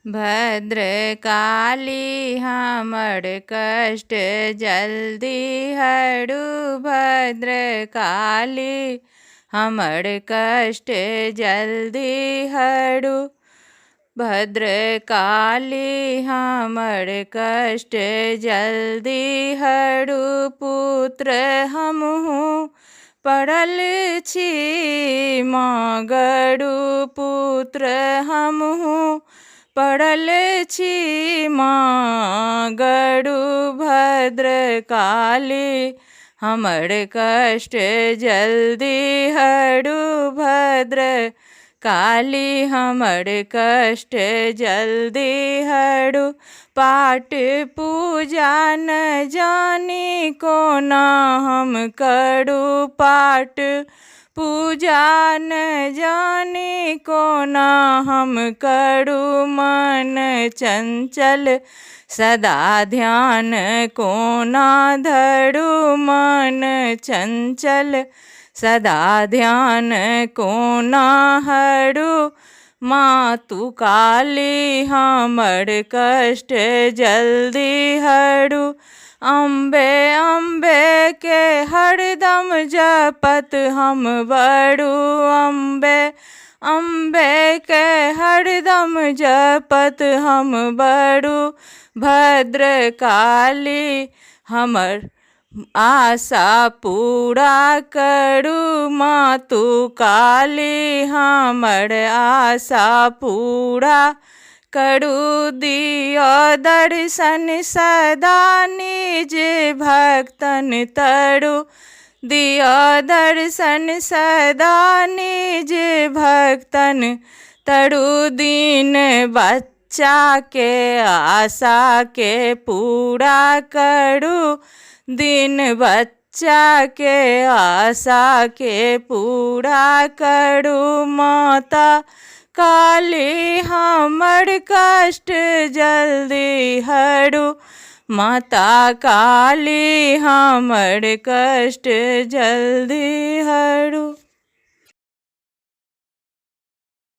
भद्रकाली हमर कष्ट जल्दी हरु। भद्रकाली हमर कष्ट जल्दी हरु। भद्रकाली हमर कष्ट जल्दी हरु। पुत्र हमहु पड़ल छी मांगरु। पुत्र हमहु पड़ल छी मांगरु। भद्रकाली हमर कष्ट जल्दी हरु। भद्रकाली हमर कष्ट जल्दी हरु। पाठ पूजा न जानी कोना हम करू। पाठ पूजा न जानी कोना हम करू। मन चंचल सदा ध्यान कोना धरू। मन चंचल सदा ध्यान कोना हरु। मातु काली हमर कष्ट जल्दी हरु। अम्बे अम्बे के हरदम जपत हम बड़ू। अम्बे अम्बे के हरदम जपत हम बड़ू। भद्रकाली हमर आशा पूरा करू। मातु काली हमर आशा पूरा करू। दियो दर्शन सदा निज भक्तन तरु। दियो दर्शन सदा निज भक्तन तरु। दीन बच्चा के आशा के पूरा करू। दीन बच्चा के आशा के पूरा करू। माता काली हमर कष्ट जल्दी हरु। माता काली हमर कष्ट जल्दी हरु।